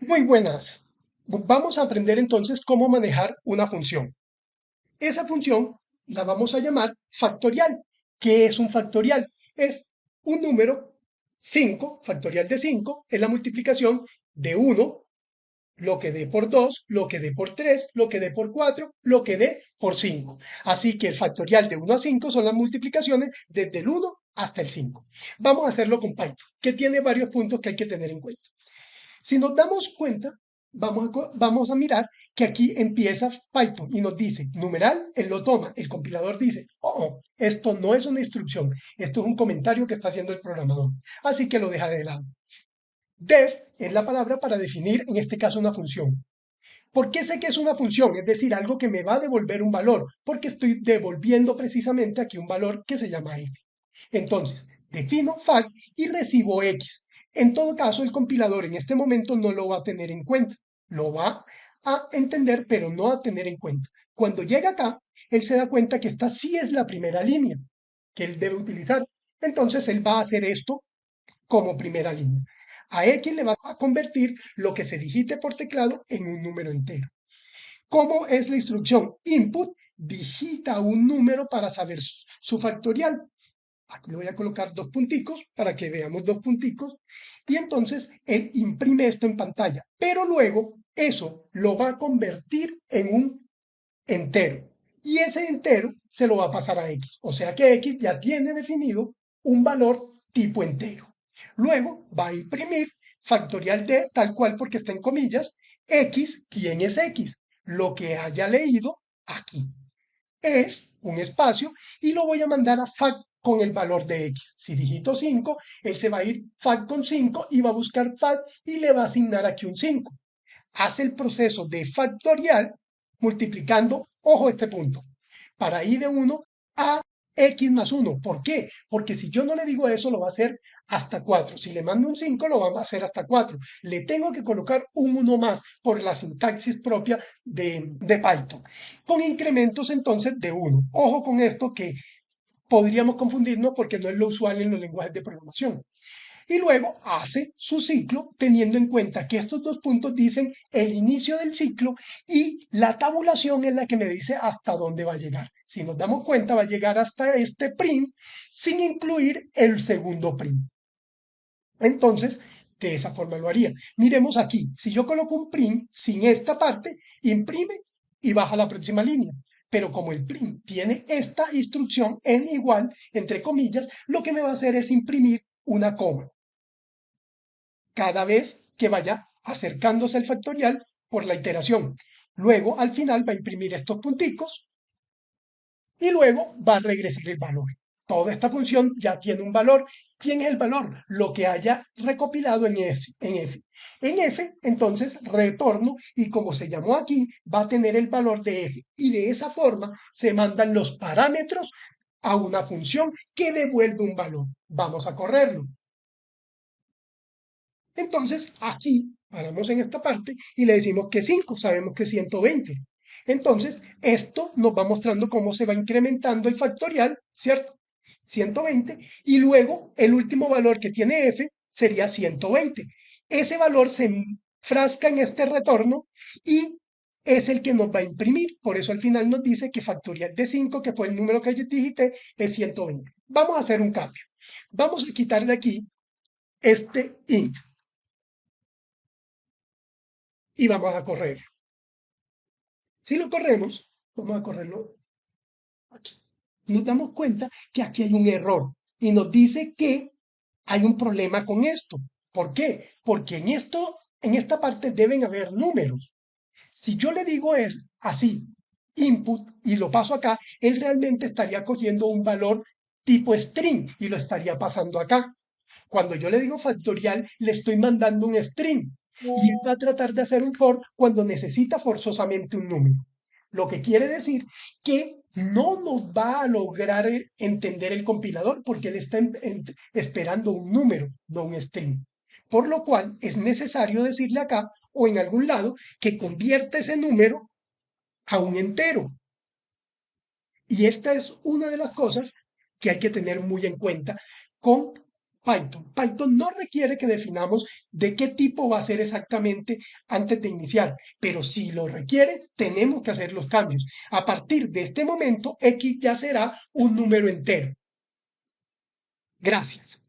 Muy buenas. Vamos a aprender entonces cómo manejar una función. Esa función la vamos a llamar factorial. ¿Qué es un factorial? Es un número 5, factorial de 5, es la multiplicación de uno, lo que dé por 2, lo que dé por 3, lo que dé por 4, lo que dé por 5. Así que el factorial de uno a 5 son las multiplicaciones desde el uno hasta el 5. Vamos a hacerlo con Python, que tiene varios puntos que hay que tener en cuenta. Si nos damos cuenta, vamos a mirar que aquí empieza Python y nos dice numeral, él lo toma, el compilador dice, oh, esto no es una instrucción, esto es un comentario que está haciendo el programador, así que lo deja de lado. Def es la palabra para definir, en este caso, una función. ¿Por qué sé que es una función? Es decir, algo que me va a devolver un valor, porque estoy devolviendo precisamente aquí un valor que se llama f. Entonces, defino fact y recibo x. En todo caso, el compilador en este momento no lo va a tener en cuenta. Lo va a entender, pero no a tener en cuenta. Cuando llega acá, él se da cuenta que esta sí es la primera línea que él debe utilizar. Entonces, él va a hacer esto como primera línea. A X le va a convertir lo que se digite por teclado en un número entero. ¿Cómo es la instrucción? Input digita un número para saber su factorial. Aquí le voy a colocar dos punticos para que veamos dos punticos. Y entonces él imprime esto en pantalla. Pero luego eso lo va a convertir en un entero. Y ese entero se lo va a pasar a X. O sea que X ya tiene definido un valor tipo entero. Luego va a imprimir factorial de tal cual porque está en comillas. X, ¿quién es X? Lo que haya leído aquí es un espacio y lo voy a mandar a fact con el valor de x. Si digito 5, él se va a ir fact con 5 y va a buscar fact y le va a asignar aquí un 5. Hace el proceso de factorial multiplicando, ojo este punto, para ir de 1 a x más 1. ¿Por qué? Porque si yo no le digo eso, lo va a hacer hasta 4. Si le mando un 5, lo va a hacer hasta 4. Le tengo que colocar un 1 más por la sintaxis propia de Python. Con incrementos entonces de 1. Ojo con esto que podríamos confundirnos porque no es lo usual en los lenguajes de programación. Y luego hace su ciclo teniendo en cuenta que estos dos puntos dicen el inicio del ciclo y la tabulación es la que me dice hasta dónde va a llegar. Si nos damos cuenta, va a llegar hasta este print sin incluir el segundo print. Entonces, de esa forma lo haría. Miremos aquí, si yo coloco un print sin esta parte, imprime y baja la próxima línea. Pero como el print tiene esta instrucción en igual, entre comillas, lo que me va a hacer es imprimir una coma cada vez que vaya acercándose al factorial por la iteración. Luego, al final, va a imprimir estos punticos y luego va a regresar el valor. Toda esta función ya tiene un valor. ¿Quién es el valor? Lo que haya recopilado en F. En F, entonces, retorno y como se llamó aquí, va a tener el valor de F. Y de esa forma se mandan los parámetros a una función que devuelve un valor. Vamos a correrlo. Entonces, aquí paramos en esta parte y le decimos que 5, sabemos que 120. Entonces, esto nos va mostrando cómo se va incrementando el factorial, ¿cierto? 120, y luego el último valor que tiene f sería 120. Ese valor se enfrasca en este retorno y es el que nos va a imprimir. Por eso al final nos dice que factorial de 5, que fue el número que yo digité, es 120. Vamos a hacer un cambio. Vamos a quitar de aquí este int y vamos a correr. Si lo corremos, vamos a correrlo aquí. Nos damos cuenta que aquí hay un error y nos dice que hay un problema con esto. ¿Por qué? Porque en esta parte deben haber números. Si yo le digo es así, input, y lo paso acá, él realmente estaría cogiendo un valor tipo string y lo estaría pasando acá. Cuando yo le digo factorial, le estoy mandando un string y él va a tratar de hacer un for cuando necesita forzosamente un número. Lo que quiere decir que no nos va a lograr entender el compilador porque él está esperando un número, no un string. Por lo cual es necesario decirle acá o en algún lado que convierta ese número a un entero. Y esta es una de las cosas que hay que tener muy en cuenta con Python. Python no requiere que definamos de qué tipo va a ser exactamente antes de iniciar, pero si lo requiere, tenemos que hacer los cambios. A partir de este momento, X ya será un número entero. Gracias.